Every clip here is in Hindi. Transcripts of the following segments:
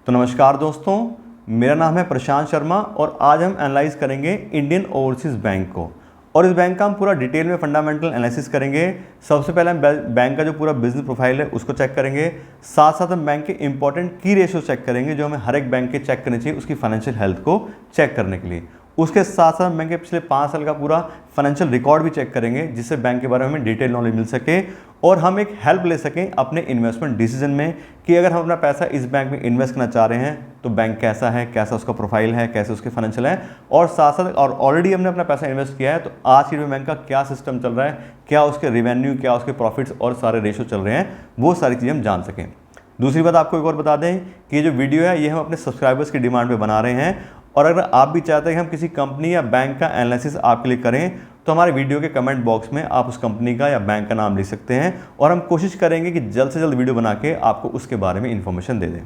तो नमस्कार दोस्तों, मेरा नाम है प्रशांत शर्मा और आज हम एनालाइज करेंगे इंडियन ओवरसीज़ बैंक को। और इस बैंक का हम पूरा डिटेल में फंडामेंटल एनालिसिस करेंगे। सबसे पहले हम बैंक का जो पूरा बिजनेस प्रोफाइल है उसको चेक करेंगे, साथ साथ हम बैंक के इंपॉर्टेंट की रेशियो चेक करेंगे जो हमें हर एक बैंक के चेक करने चाहिए उसकी फाइनेंशियल हेल्थ को चेक करने के लिए। उसके साथ साथ बैंक के पिछले 5 साल का पूरा फाइनेंशियल रिकॉर्ड भी चेक करेंगे जिससे बैंक के बारे में हमें डिटेल नॉलेज मिल सके और हम एक हेल्प ले सकें अपने इन्वेस्टमेंट डिसीजन में कि अगर हम अपना पैसा इस बैंक में इन्वेस्ट करना चाह रहे हैं तो बैंक कैसा है, कैसा उसका प्रोफाइल है, कैसे उसके फाइनेंशियल है, और साथ साथ और ऑलरेडी हमने अपना पैसा इन्वेस्ट किया है तो आज के बैंक का क्या सिस्टम चल रहा है, क्या उसके रेवेन्यू, क्या उसके प्रॉफिट्स और सारे रेशो चल रहे हैं, वो सारी चीज़ें हम जान सकें। दूसरी बात आपको एक और बता दें कि ये जो वीडियो है ये हम अपने सब्सक्राइबर्स की डिमांड पे बना रहे हैं, और अगर आप भी चाहते हैं कि हम किसी कंपनी या बैंक का एनालिसिस आपके लिए करें तो हमारे वीडियो के कमेंट बॉक्स में आप उस कंपनी का या बैंक का नाम लिख सकते हैं और हम कोशिश करेंगे कि जल्द से जल्द वीडियो बना के आपको उसके बारे में इन्फॉर्मेशन दे दें।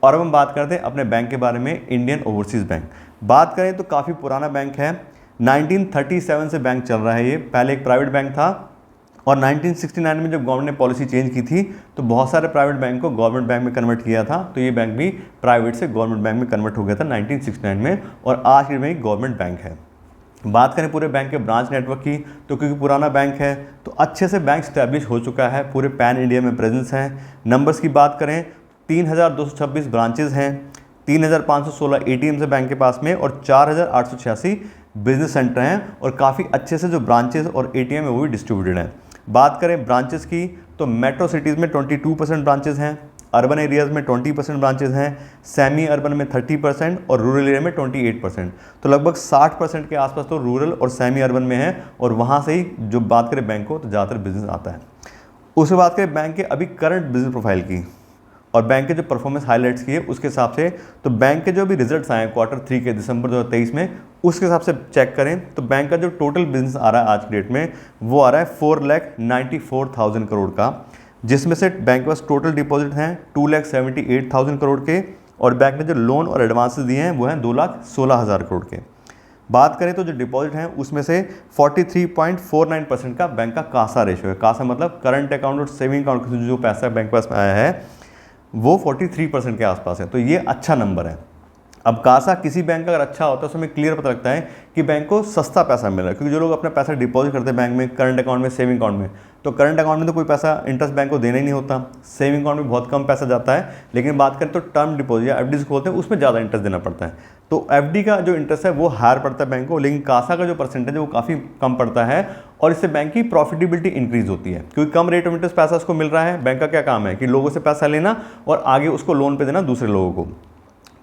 और अब हम बात करते हैं अपने बैंक के बारे में, इंडियन ओवरसीज़ बैंक। बात करें तो काफ़ी पुराना बैंक है, 1937 से बैंक चल रहा है। ये पहले एक प्राइवेट बैंक था और 1969 में जब गवर्नमेंट ने पॉलिसी चेंज की थी तो बहुत सारे प्राइवेट बैंक को गवर्नमेंट बैंक में कन्वर्ट किया था, तो ये बैंक भी प्राइवेट से गवर्नमेंट बैंक में कन्वर्ट हो गया था 1969 में, और आज के बैंक गवर्नमेंट बैंक है। बात करें पूरे बैंक के ब्रांच नेटवर्क की तो क्योंकि पुराना बैंक है तो अच्छे से बैंक स्टैब्लिश हो चुका है, पूरे पैन इंडिया में प्रेजेंस है। नंबर्स की बात करें 3226 ब्रांचेज़ हैं, 3516 ATMs है बैंक के पास में और 4886 बिजनेस सेंटर हैं, और काफ़ी अच्छे से जो ब्रांचेज़ और ATM है वो भी डिस्ट्रीब्यूटेड हैं। बात करें ब्रांचेस की तो मेट्रो सिटीज़ में 22% ब्रांचेस हैं, अर्बन एरियाज़ में 20% ब्रांचेस हैं, सेमी अर्बन में 30% और रूरल एरिया में 28%। तो लगभग 60% के आसपास तो रूरल और सेमी अर्बन में है, और वहाँ से ही जो बात करें बैंक को तो ज़्यादातर बिजनेस आता है। उसके बात करें बैंक के अभी करंट बिजनेस प्रोफाइल की और बैंक के जो परफॉर्मेंस हाईलाइट्स किए उसके हिसाब से, तो बैंक के जो भी रिजल्ट्स आए हैं Q3 के दिसंबर 2023 में, उसके हिसाब से चेक करें तो बैंक का जो टोटल बिजनेस आ रहा है आज की डेट में वो आ रहा है 4,94,000 करोड़ का, जिसमें से बैंक के पास टोटल डिपॉजिट हैं 2,78,000 करोड़ के, और बैंक ने जो लोन और एडवांसेस दिए हैं वो हैं 2,16,000 करोड़ के। बात करें तो जो डिपॉजिट हैं उसमें से 43.49% का बैंक का कासा रेशो है। कासा मतलब करंट अकाउंट और सेविंग अकाउंट से जो पैसा बैंक के पास में आया है वो 43% के आसपास है, तो ये अच्छा नंबर है। अब कासा किसी बैंक का अगर अच्छा होता है तो हमें क्लियर पता लगता है कि बैंक को सस्ता पैसा मिल रहा है, क्योंकि जो लोग अपना पैसा डिपॉजिट करते हैं बैंक में, करंट अकाउंट में, सेविंग अकाउंट में, तो करंट अकाउंट में तो कोई पैसा इंटरेस्ट बैंक को देना ही नहीं होता, सेविंग अकाउंट में बहुत कम पैसा जाता है, लेकिन बात करें तो टर्म डिपॉजिट या FD खोलते हैं उसमें ज़्यादा इंटरेस्ट देना पड़ता है। तो FD का जो इंटरेस्ट है वो हायर पड़ता है बैंक को, लेकिन कासा का जो परसेंटेज है वो काफ़ी कम पड़ता है, और इससे बैंक की प्रॉफिटेबिलिटी इंक्रीज होती है, क्योंकि कम रेट ऑफ इंटरेस्ट पैसा उसको मिल रहा है। बैंक का क्या काम है कि लोगों से पैसा लेना और आगे उसको लोन पे देना दूसरे लोगों को।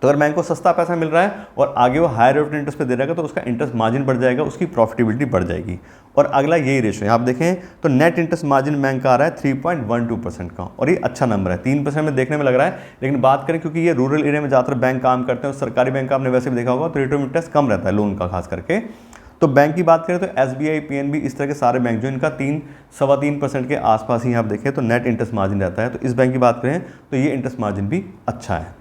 तो अगर बैंक को सस्ता पैसा मिल रहा है और आगे वो हायर रेट ऑफ इंटरेस्ट पे दे रहेगा तो उसका इंटरेस्ट मार्जिन बढ़ जाएगा, उसकी प्रॉफिटेबिलिटी बढ़ जाएगी। और अगला यही रेशो है, आप देखें तो नेट इंटरेस्ट मार्जिन बैंक का आ रहा है 3.12% का, और ये अच्छा नंबर है। 3% में देखने में लग रहा है, लेकिन बात करें क्योंकि ये रूरल एरिया में ज़्यादातर बैंक काम करते हैं और सरकारी बैंक का आपने वैसे भी देखा होगा तो रेट ऑफ इंटरेस्ट कम रहता है लोन का खास करके। तो बैंक की बात करें तो SBI, PNB, इस तरह के सारे बैंक जो इनका 3-3.25% के आसपास ही आप देखें तो नेट इंटरेस्ट मार्जिन रहता है। तो इस बैंक की बात करें तो ये इंटरेस्ट मार्जिन भी अच्छा है।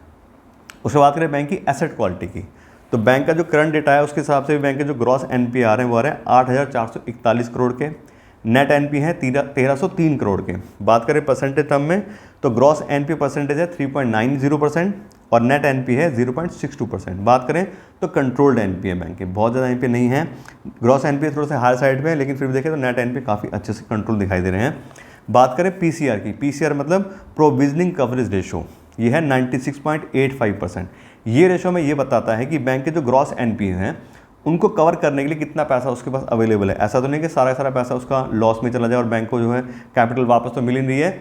उसके बात करें बैंक की एसेट क्वालिटी की, तो बैंक का जो करंट डेटा है उसके हिसाब से बैंक के जो ग्रॉस NPA आ रहे हैं वो आ रहे हैं 8,441 करोड़ के, नेट NPA है 1,303 करोड़ के। बात करें परसेंटेज टर्म में तो ग्रॉस NPA परसेंटेज है 3.90% और नेट NPA है 0.62%। बात करें तो कंट्रोल्ड NPA बैंक के, बहुत ज़्यादा NPA नहीं है, ग्रॉस NPA थोड़ा सा हायर साइड में है, लेकिन फिर भी देखें तो नेट NPA काफ़ी अच्छे से कंट्रोल दिखाई दे रहे हैं। बात करें PCR की, PCR मतलब प्रोविजनिंग कवरेज रेशो, ये है 96.85%। ये रेशो में ये बताता है कि बैंक के जो ग्रॉस NPA हैं उनको कवर करने के लिए कितना पैसा उसके पास अवेलेबल है। ऐसा तो नहीं कि सारा पैसा उसका लॉस में चला जाए और बैंक को जो है कैपिटल वापस तो मिल ही रही है,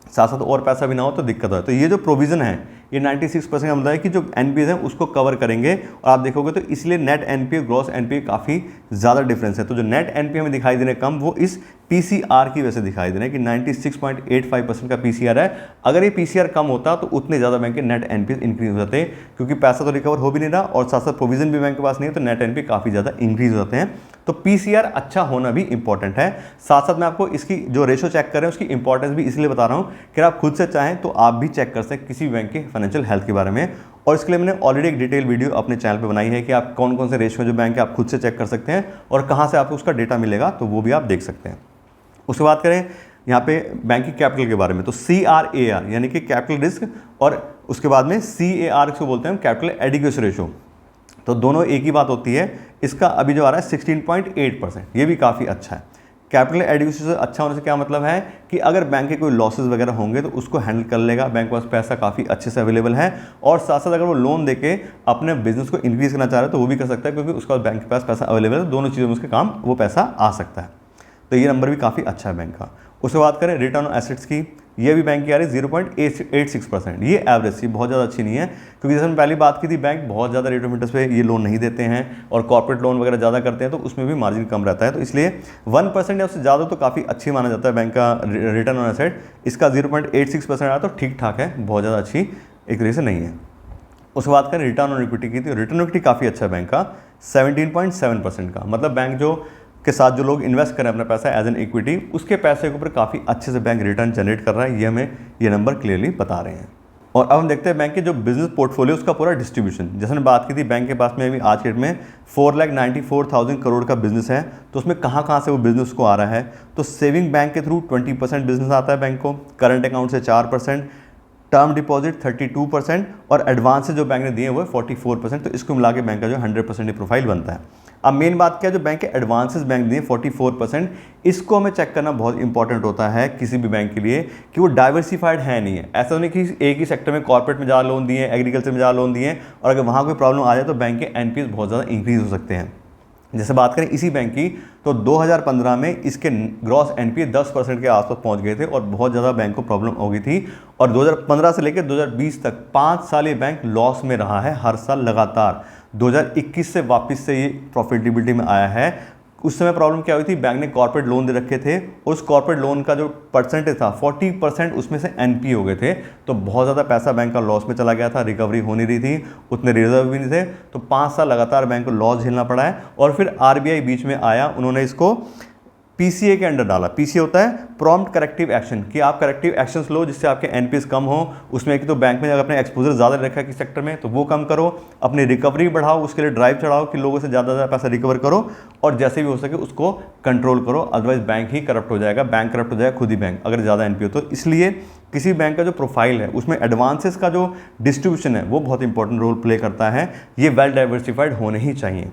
साथ साथ और पैसा भी ना हो तो दिक्कत हो। तो ये जो प्रोविज़न है ये 96% का मतलब है कि जो NPA हैं उसको कवर करेंगे, और आप देखोगे तो इसलिए नेट NPA ग्रॉस NPA काफ़ी ज़्यादा डिफरेंस है। तो जो नेट NPA हमें दिखाई दे रहे हैं कम, वो इस PCR की वजह से दिखाई दे रहे हैं कि 96.85% का PCR है। अगर ये PCR कम होता तो उतने ज़्यादा बैंक के नेट NPA इंक्रीज हो जाते, क्योंकि पैसा तो रिकवर हो भी नहीं रहा और साथ साथ प्रोविज़न भी बैंक के पास नहीं है, तो नेट NPA काफ़ी ज़्यादा इंक्रीज हो जाते हैं। तो PCR अच्छा होना भी इंपॉर्टेंट है। साथ साथ मैं आपको इसकी जो रेशो चेक कर रहे हैं उसकी इंपॉर्टेंस भी इसलिए बता रहा हूँ कि आप खुद से चाहें तो आप भी चेक कर सकते किसी बैंक के फाइनेंशियल हेल्थ के बारे में, और इसके लिए मैंने ऑलरेडी एक डिटेल वीडियो अपने चैनल पे बनाई है कि आप कौन कौन से रेशियो जो बैंक है आप खुद से चेक कर सकते हैं और कहाँ से आपको उसका डेटा मिलेगा, तो वो भी आप देख सकते हैं। उसके बात करें यहाँ पे बैंक की कैपिटल के बारे में, तो CRAR यानी कि कैपिटल रिस्क, और उसके बाद में CAR इसको बोलते हैं हम कैपिटल एडिक्वेसी रेशो, तो दोनों एक ही बात होती है। इसका अभी जो आ रहा है 16.8%, ये भी काफ़ी अच्छा है। कैपिटल एडिक्वेसी से अच्छा होने से क्या मतलब है कि अगर बैंक के कोई लॉसेस वगैरह होंगे तो उसको हैंडल कर लेगा, बैंक के पास पैसा काफ़ी अच्छे से अवेलेबल है, और साथ साथ अगर वो लोन देके अपने बिजनेस को इंक्रीज करना चाह रहा है तो वो भी कर सकता है, क्योंकि उसका बैंक के पास पैसा अवेलेबल है, दोनों चीज़ों में उसके काम वो पैसा आ सकता है। तो ये नंबर भी काफ़ी अच्छा है बैंक का। उसके बात करें रिटर्न ऑन एसेट्स की, ये भी बैंक की आ रही है 0.86%। ये एवरेज थी, बहुत ज़्यादा अच्छी नहीं है, क्योंकि जैसे हम पहले बात की थी, बैंक बहुत ज़्यादा रेट ऑफ इंटरेस्ट पे ये लोन नहीं देते हैं और कॉर्पोरेट लोन वगैरह ज़्यादा करते हैं, तो उसमें भी मार्जिन कम रहता है, तो इसलिए 1% या उससे ज़्यादा तो काफ़ी अच्छी माना जाता है बैंक का रिटर्न ऑन एसेट। इसका 0.86% आया तो ठीक ठाक है, बहुत ज़्यादा अच्छी एक तरीके से नहीं है। उसके बाद करें रिटर्न ऑन इक्विटी की, तो रिटर्न ऑन इक्विटी काफ़ी अच्छा है बैंक का 17.7% का, मतलब बैंक जो के साथ जो लोग इन्वेस्ट करें अपना पैसा एज एन इक्विटी, उसके पैसे के ऊपर काफ़ी अच्छे से बैंक रिटर्न जनरेट कर रहा है, ये हमें ये नंबर क्लियरली बता रहे हैं। और अब हम देखते हैं बैंक के जो बिजनेस पोर्टफोलियो उसका पूरा डिस्ट्रीब्यूशन। जैसे हमने बात की थी, बैंक के पास में अभी आज के डेट में 4,94,000 करोड़ का बिजनेस है, तो उसमें कहाँ कहाँ से वो बिजनेस को आ रहा है, तो सेविंग बैंक के थ्रू 20% बिजनेस आता है बैंक को, करंट अकाउंट से 4%, टर्म डिपॉजिट 32% और एडवांस जो बैंक ने दिए वो 44%, तो इसको मिला के बैंक का जो 100% प्रोफाइल बनता है। अब मेन बात क्या है, जो बैंक के एडवांसेस बैंक दिए 44%, इसको हमें चेक करना बहुत इंपॉर्टेंट होता है किसी भी बैंक के लिए कि वो डाइवर्सिफाइड है नहीं है। ऐसा नहीं कि एक ही सेक्टर में कॉर्पोरेट में ज़्यादा लोन दिए, एग्रीकल्चर में ज़्यादा लोन दिए, और अगर वहाँ कोई प्रॉब्लम आ जाए तो बैंक के NPS बहुत ज़्यादा इंक्रीज हो सकते हैं। जैसे बात करें इसी बैंक की, तो 2015 में इसके ग्रॉस NPA 10% के आसपास पहुंच गए थे और बहुत ज़्यादा बैंक को प्रॉब्लम हो गई थी, और 2015 से लेकर 2020 तक 5 साल ये बैंक लॉस में रहा है, हर साल लगातार। 2021 से वापस से ये प्रॉफिटेबिलिटी में आया है। उस समय प्रॉब्लम क्या हुई थी, बैंक ने कॉर्पोरेट लोन दे रखे थे, उस कॉर्पोरेट लोन का जो परसेंटेज था 40% उसमें से NPA हो गए थे, तो बहुत ज़्यादा पैसा बैंक का लॉस में चला गया था, रिकवरी हो नहीं रही थी, उतने रिजर्व भी नहीं थे, तो 5 साल लगातार बैंक को लॉस झेलना पड़ा है। और फिर RBI बीच में आया, उन्होंने इसको PCA के अंडर डाला। PCA होता है प्रॉम्प्ट करेक्टिव एक्शन, कि आप करेक्टिव एक्शंस लो जिससे आपके NPS कम हो। उसमें कि तो बैंक में अगर अपने एक्सपोजर ज़्यादा रखा है किस सेक्टर में तो वो कम करो, अपनी रिकवरी बढ़ाओ, उसके लिए ड्राइव चढ़ाओ कि लोगों से ज़्यादा पैसा रिकवर करो, और जैसे भी हो सके उसको कंट्रोल करो, अदरवाइज बैंक ही करप्ट हो जाएगा, बैंक करप्ट हो जाएगा खुद ही बैंक, अगर ज़्यादा NPA हो तो। इसलिए किसी बैंक का जो प्रोफाइल है उसमें एडवांसेस का जो डिस्ट्रीब्यूशन है वो बहुत इंपॉर्टेंट रोल प्ले करता है, ये वेल डाइवर्सिफाइड होने ही चाहिए।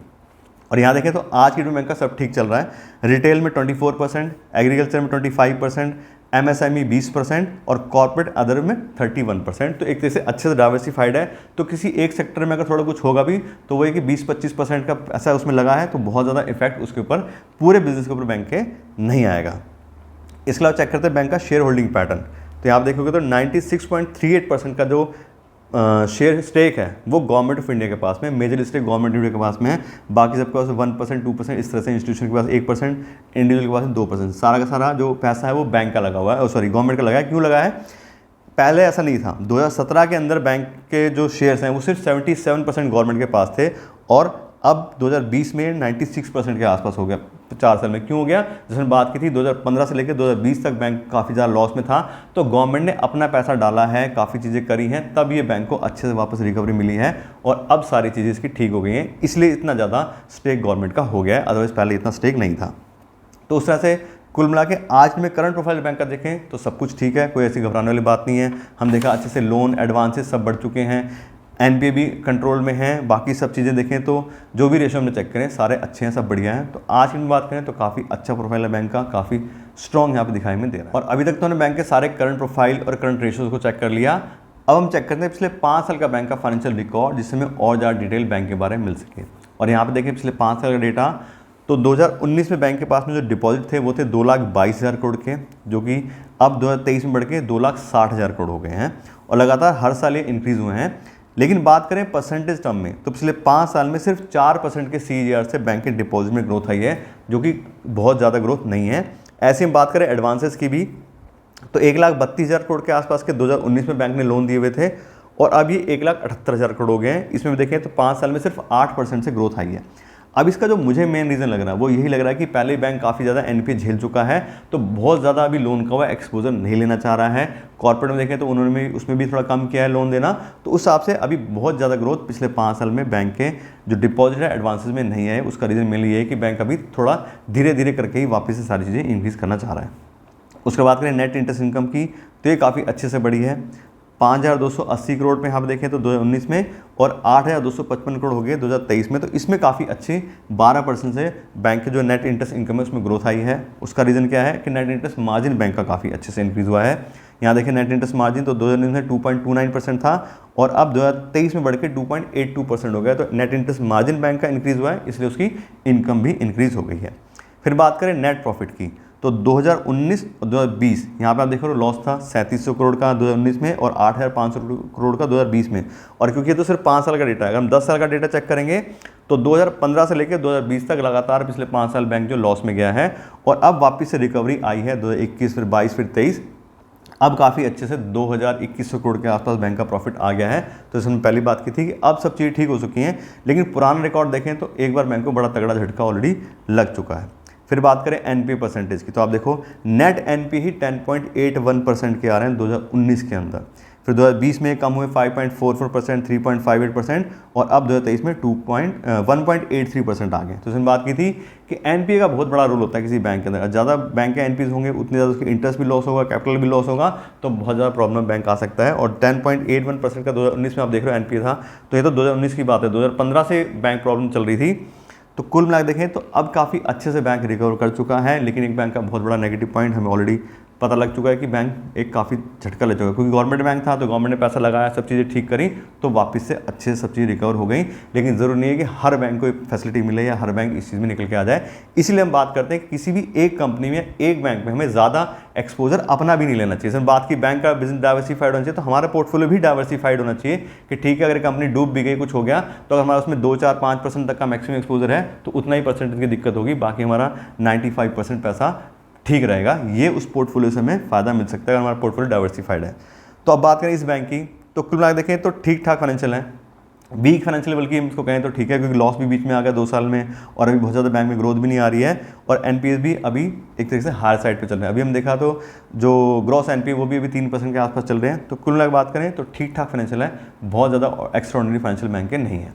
और यहाँ देखें तो आज की डेट में बैंक का सब ठीक चल रहा है, रिटेल में 24%, एग्रीकल्चर में 25%, MSME 20% और कॉर्पोरेट अदर में 31%, तो एक तरह से अच्छे से डाइवर्सिफाइड है। तो किसी एक सेक्टर में अगर थोड़ा कुछ होगा भी तो वो है कि 20-25% का ऐसा उसमें लगा है, तो बहुत ज़्यादा इफेक्ट उसके ऊपर पूरे बिजनेस के ऊपर बैंक के नहीं आएगा। इसके अलावा चेक करते हैं बैंक का शेयर होल्डिंग पैटर्न, तो यहाँ आप देखोगे तो 96.38% का जो शेयर स्टेक है वो गवर्नमेंट ऑफ इंडिया के पास में, major stake government of India के पास में है, बाकी सबके पास 1%, 2%, इस तरह से इंस्टीट्यूशन के पास 1%, इंडिविजुअल के पास 2%, सारा का सारा जो पैसा है वो बैंक का लगा हुआ है, सॉरी गवर्नमेंट का लगा है। क्यों लगा है, पहले ऐसा नहीं था। 2017 के अंदर बैंक के जो शेयर्स हैं वो सिर्फ 77% गवर्नमेंट के पास थे, और अब 2020 में 96% के आसपास हो गया 4 साल में। क्यों हो गया, जैसे बात की थी 2015 से लेकर 2020 तक बैंक काफ़ी ज़्यादा लॉस में था, तो गवर्नमेंट ने अपना पैसा डाला है, काफ़ी चीज़ें करी हैं, तब ये बैंक को अच्छे से वापस रिकवरी मिली है, और अब सारी चीज़ें इसकी ठीक हो गई हैं, इसलिए इतना ज़्यादा स्टेक गवर्नमेंट का हो गया है, अदरवाइज पहले इतना स्टेक नहीं था। तो उस तरह से कुल मिला के आज में करंट प्रोफाइल बैंक का देखें तो सब कुछ ठीक है, कोई ऐसी घबराने वाली बात नहीं है। हम देखा अच्छे से लोन एडवांसेस सब बढ़ चुके हैं, NPA भी कंट्रोल में है, बाकी सब चीज़ें देखें तो जो भी रेशो हमने चेक करें सारे अच्छे हैं, सब बढ़िया हैं। तो आज की बात करें तो काफ़ी अच्छा प्रोफाइल है बैंक का, काफ़ी स्ट्रॉन्ग यहाँ पे दिखाई में दे रहा है। और अभी तक तो हमने बैंक के सारे करंट प्रोफाइल और करंट रेशोज़ को चेक कर लिया। अब हम चेक करते हैं पिछले 5 साल का बैंक का फाइनेंशियल रिकॉर्ड, जिससे हमें और ज़्यादा डिटेल बैंक के बारे में मिल सके। और यहाँ पर देखें पिछले 5 साल का डेटा, तो 2019 में बैंक के पास में जो डिपॉजिट थे वो थे 2,22,000 करोड़ के, जो कि अब 2023 में बढ़ के 2,60,000 करोड़ हो गए हैं, और लगातार हर साल ये इंक्रीज़ हुए हैं। लेकिन बात करें परसेंटेज टर्म में तो पिछले 5 साल में सिर्फ 4% के CAGR से बैंक के डिपॉजिट में ग्रोथ आई है, जो कि बहुत ज़्यादा ग्रोथ नहीं है। ऐसे हम बात करें एडवांसेस की भी, तो 1,32,000 करोड़ के आसपास के 2019 में बैंक ने लोन दिए हुए थे, और अब ये 1,78,000 करोड़ हो गए हैं। इसमें भी देखें तो 5 साल में सिर्फ 8% से ग्रोथ आई है। अब इसका जो मुझे मेन रीज़न लग रहा है वो यही लग रहा है कि पहले ही बैंक काफ़ी ज़्यादा NPA झेल चुका है, तो बहुत ज़्यादा अभी लोन का हुआ एक्सपोजर नहीं लेना चाह रहा है। कॉर्पोरेट में देखें तो उन्होंने उसमें भी थोड़ा कम किया है लोन देना, तो उस हिसाब से अभी बहुत ज़्यादा ग्रोथ पिछले 5 साल में बैंक के जो डिपॉजिट है एडवांसेस में नहीं है। उसका रीज़न मेनली ये है कि बैंक अभी थोड़ा धीरे धीरे करके ही वापस से सारी चीज़ें इंक्रीज़ करना चाह रहा है। उसके बाद करें नेट इंटरेस्ट इनकम की, तो ये काफ़ी अच्छे से बढ़ी है। 5,280 करोड़ पे यहाँ पे देखें तो 2019 में, और 8,255 करोड़ हो गए 2023 में। तो इसमें काफ़ी अच्छी 12% से बैंक के जो नेट इंटरेस्ट इनकम है उसमें ग्रोथ आई है। उसका रीज़न क्या है कि नेट इंटरेस्ट मार्जिन बैंक का काफ़ी अच्छे से इंक्रीज़ हुआ है। यहाँ देखें नेट इंटरेस्ट मार्जिन तो 2019 में 2.29% था और अब 2023 में बढ़ के 2.82% हो गया। तो नेट इंटरेस्ट मार्जिन बैंक का इंक्रीज़ हुआ है, इसलिए उसकी इनकम भी इंक्रीज़ हो गई है। फिर बात करें नेट प्रॉफिट की, तो 2019 और 2020 यहाँ पे आप देख रहे हो लॉस था 3700 करोड़ का 2019 में और 8,500 करोड़ का 2020 में। और क्योंकि ये तो सिर्फ 5 साल का डेटा है, अगर हम 10 साल का डेटा चेक करेंगे तो 2015 से लेकर 2020 तक लगातार पिछले 5 साल बैंक जो लॉस में गया है, और अब वापस से रिकवरी आई है 2021, फिर 22, फिर 23। अब काफ़ी अच्छे से 2,2100 करोड़ के आसपास बैंक का प्रॉफिट आ गया है। तो इसमें पहली बात की थी कि अब सब चीज़ें ठीक हो चुकी हैं, लेकिन पुराना रिकॉर्ड देखें तो एक बार बैंक को बड़ा तगड़ा झटका ऑलरेडी लग चुका है। फिर बात करें एनपीए परसेंटेज की, तो आप देखो नेट एनपीए ही 10.81% के आ रहे हैं 2019 के अंदर। फिर 2020 में कम हुए 5.44%, 3.58% और अब 2023 में 1.83% आ गए। तो इसमें बात की थी कि एनपीए का बहुत बड़ा रोल होता है किसी बैंक के अंदर। ज़्यादा बैंक के एनपीए होंगे उतनी ज़्यादा उसके इंटरेस्ट भी लॉस होगा, कैपिटल भी लॉस होगा, तो बहुत ज़्यादा प्रॉब्लम बैंक आ सकता है। और 10.81% का 2019 में आप देख रहे हो एनपीए था, तो ये तो 2019 की बात है। 2015 से बैंक प्रॉब्लम चल रही थी। तो कुल मिला देखें तो अब काफ़ी अच्छे से बैंक रिकवर कर चुका है, लेकिन एक बैंक का बहुत बड़ा नेगेटिव पॉइंट हमें ऑलरेडी पता लग चुका है कि बैंक एक काफ़ी झटका ले चुका है, क्योंकि गवर्नमेंट बैंक था तो गवर्नमेंट ने पैसा लगाया, सब चीज़ें ठीक करी, तो वापस से अच्छे से सब चीज़ें रिकवर हो गई। लेकिन ज़रूरी नहीं है कि हर बैंक को एक फैसिलिटी मिले या हर बैंक इस चीज़ में निकल के आ जाए। इसीलिए हम बात करते हैं कि किसी भी एक कंपनी में, एक बैंक में हमें ज़्यादा एक्सपोजर अपना भी नहीं लेना चाहिए। बात की बैंक का बिजनेस डाइवर्सिफाइड होना चाहिए, तो हमारा पोर्टफोलियो भी डाइवर्सिफाइड होना चाहिए कि ठीक है अगर कंपनी डूब भी गई, कुछ हो गया, तो अगर हमारा उसमें 2, 4, 5% तक का मैक्सिमम एक्सपोजर है तो उतना ही परसेंटेज की दिक्कत होगी, बाकी हमारा 95% पैसा ठीक रहेगा। ये उस पोर्टफोलियो से हमें फ़ायदा मिल सकता है अगर हमारा पोर्टफोलियो डाइवर्सिफाइड है। तो अब बात करें इस बैंक की, तो कुल मिला देखें तो ठीक ठाक फाइनेंशियल है, वीक फाइनेंशियल बल्कि हम इसको कहें तो ठीक है, क्योंकि लॉस भी बीच में आ गया 2 साल में और अभी बहुत ज़्यादा बैंक में ग्रोथ भी नहीं आ रही है, और एनपीएस भी अभी एक तरीके से हायर साइड पे चल रहे हैं। अभी हम देखा तो जो ग्रॉस एनपीए वो भी अभी 3% के आसपास चल रहे हैं। तो कुल मिला बात करें तो ठीक ठाक फाइनेंशियल है, बहुत ज़्यादा एक्स्ट्राऑर्डिनरी फाइनेंशियल बैंक के नहीं है।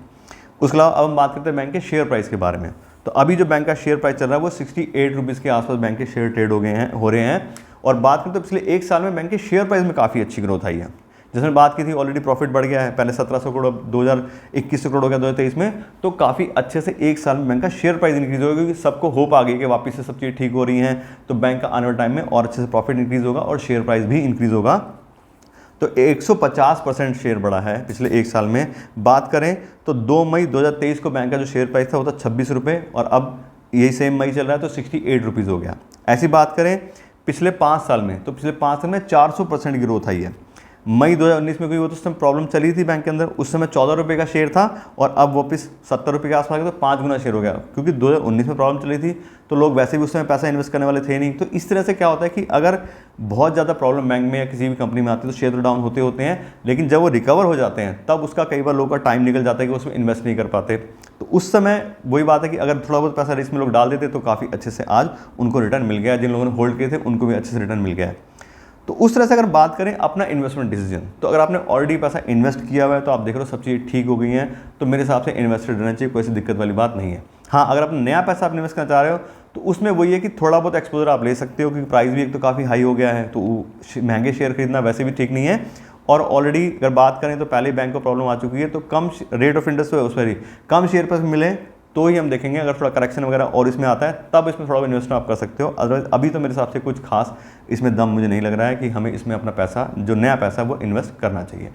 उसके अलावा अब हम बात करते हैं बैंक के शेयर प्राइस के बारे में। तो अभी जो बैंक का शेयर प्राइस चल रहा है वो 68 रुपीज़ के आसपास बैंक के शेयर ट्रेड हो रहे हैं। और बात करें तो पिछले 1 साल में बैंक के शेयर प्राइस में काफ़ी अच्छी ग्रोथ आई है। जिसमें बात की थी ऑलरेडी प्रॉफिट बढ़ गया है, पहले 1700 करोड़ 2021 करोड़ हो गया 2023 में, तो काफ़ी अच्छे से 1 साल में बैंक का शेयर प्राइस इंक्रीज होगा, क्योंकि सबको होप आ गई कि वापस से सब चीज़ें ठीक हो रही हैं, तो बैंक का आने वाले टाइम में और अच्छे से प्रॉफिट इंक्रीज होगा और शेयर प्राइस भी इंक्रीज होगा। तो 150% शेयर बढ़ा है पिछले 1 साल में। बात करें तो 2 मई 2023 को बैंक का जो शेयर प्राइस था वो था 26 रुपये, और अब यही सेम मई चल रहा है तो 68 रुपीज़ हो गया। ऐसी बात करें पिछले 5 साल में, तो पिछले 5 साल में 400% की ग्रोथ आई है। मई 2019 में कोई वो तो उस समय प्रॉब्लम चली थी बैंक के अंदर, उस समय 14 रुपये का शेयर था और अब वापस 70 रुपये के आसपास गया, तो 5 गुना शेयर हो गया, क्योंकि 2019 में प्रॉब्लम चली थी तो लोग वैसे भी उस समय पैसा इन्वेस्ट करने वाले थे नहीं। तो इस तरह से क्या होता है कि अगर बहुत ज़्यादा प्रॉब्लम बैंक में या किसी भी कंपनी में आती है तो शेयर तो डाउन होते हैं, लेकिन जब वो रिकवर हो जाते हैं तब उसका कई बार लोगों का टाइम निकल जाता है कि उसमें इन्वेस्ट नहीं कर पाते। तो उस समय वही बात है कि अगर थोड़ा बहुत पैसा रिस्क में लोग डाल देते तो काफ़ी अच्छे से आज उनको रिटर्न मिल गया, जिन लोगों ने होल्ड किए थे उनको भी अच्छे से रिटर्न मिल गया है। तो उस तरह से अगर बात करें अपना इन्वेस्टमेंट डिसीजन, तो अगर आपने ऑलरेडी पैसा इन्वेस्ट किया हुआ है तो आप देख रहे हो सब चीज़ें ठीक हो गई हैं, तो मेरे हिसाब से इन्वेस्टेड रहना चाहिए, कोई ऐसी दिक्कत वाली बात नहीं है। हाँ, अगर आप नया पैसा आप इन्वेस्ट करना चाह रहे हो तो उसमें वही है कि थोड़ा बहुत एक्सपोजर आप ले सकते हो, क्योंकि प्राइस भी एक तो काफ़ी हाई हो गया है, तो महंगे शेयर खरीदना वैसे भी ठीक नहीं है। और ऑलरेडी अगर बात करें तो पहले बैंक को प्रॉब्लम आ चुकी है, तो कम रेट ऑफ इंटरेस्ट है उस पर ही कम शेयर पर मिले तो ही हम देखेंगे। अगर थोड़ा करेक्शन वगैरह और इसमें आता है तब इसमें थोड़ा इन्वेस्टमेंट आप कर सकते हो, अदरवाइज अभी तो मेरे हिसाब से कुछ खास इसमें दम मुझे नहीं लग रहा है कि हमें इसमें अपना पैसा जो नया पैसा है वो इन्वेस्ट करना चाहिए।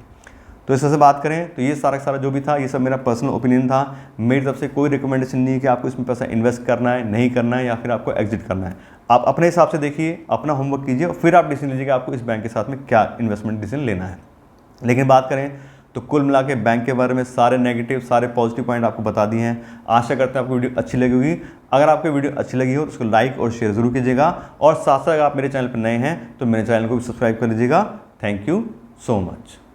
तो इस तरह से बात करें तो ये सारा जो भी था ये सब मेरा पर्सनल ओपिनियन था। मेरी तरफ से कोई रिकमेंडेशन नहीं है कि आपको इसमें पैसा इन्वेस्ट करना है, नहीं करना है, या फिर आपको एग्जिट करना है। आप अपने हिसाब से देखिए, अपना होमवर्क कीजिए और फिर आप डिसीजन लीजिए कि आपको इस बैंक के साथ में क्या इन्वेस्टमेंट डिसीजन लेना है। लेकिन बात करें तो कुल मिला के बैंक के बारे में सारे नेगेटिव सारे पॉजिटिव पॉइंट आपको बता दिए हैं। आशा करते हैं आपको वीडियो अच्छी लगी होगी। अगर आपको वीडियो अच्छी लगी हो तो उसको लाइक और शेयर जरूर कीजिएगा, और साथ साथ अगर आप मेरे चैनल पर नए हैं तो मेरे चैनल को भी सब्सक्राइब कर लीजिएगा। Thank you so much.